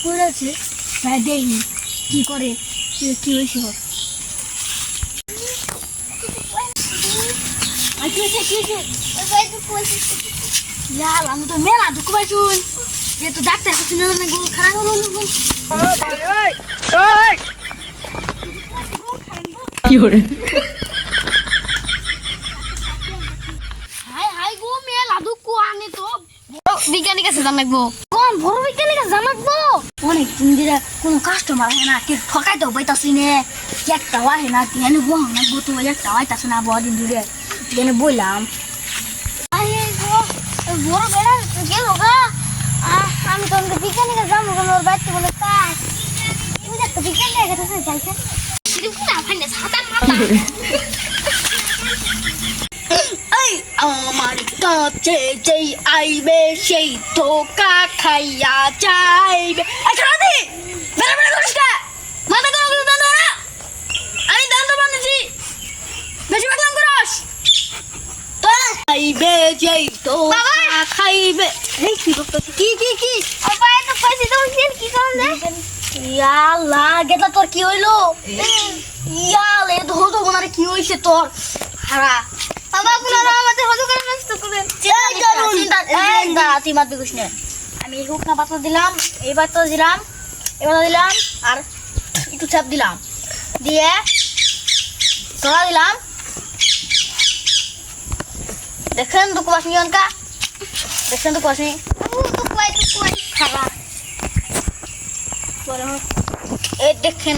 করেছে তাই দেখিনি কি করে কি হয়েছে ওর আমি তো মেলা দুঃখ পাইছু যেহেতু ডাক্তার খারাপ হলো কি করে হাই হাই গো মেলা দুঃখ আনে তো বিজ্ঞানী কাছে জানাবো কোন বড় বিজ্ঞানী কাছে জানাবো অনেক দিন ধরে কোনো কাস্টমার হয় না কে ঠকাই তো বইতাছি নে একটা হয় না কেন বহ না গো তো একটা হইতাছে না বহুদিন ধরে কেন বললাম আরে গো বড় বেড়া গেল গা আমি তো বিজ্ঞানী কাছে যাবো ওর বাড়িতে বলে কাজ তুমি একটা বিজ্ঞানী কাছে যাইছে সিরিপ না ফাইনা সাদা মাথা আমার কাছে যেই আইবে সেই ধোকা খাইয়া যাইবে খাদি বেড়া বেড়া করিস না মাথা কোনো কিছু দান না আমি দান তো বানিয়েছি বেশি বাকলাম করস আইবে যেই ধোকা খাইবে এই কি বলতেছিস কি বাবা এত পয়সা দাও কি করলে ইয়া আল্লাহ গেটা তোর কি হইলো ইয়া লে ধোদো গোনারে কি হইছে তোর হারা বাবা আপনারা আমাদের হজু করে নষ্ট করেন চিন্তা তুই মাত বিকুস নে আমি হুক না পাতা দিলাম এইবার তো দিলাম এবার দিলাম আর একটু চাপ দিলাম দিয়ে তোলা দিলাম দেখেন দুঃখ পাসনি অনকা দেখেন দুঃখ পাসনি খারাপ এই দেখেন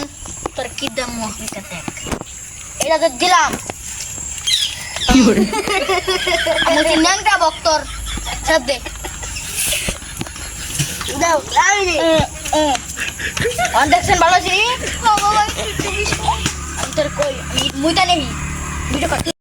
তোর কি দাম এটা দেখ এটা দিলাম কি করে আমি ন্যাংটা বক্তর সব দে দাও আমি দে অন দেখছেন ভালো আছি আমি তোর কই মুইটা নেবি ভিডিও করতে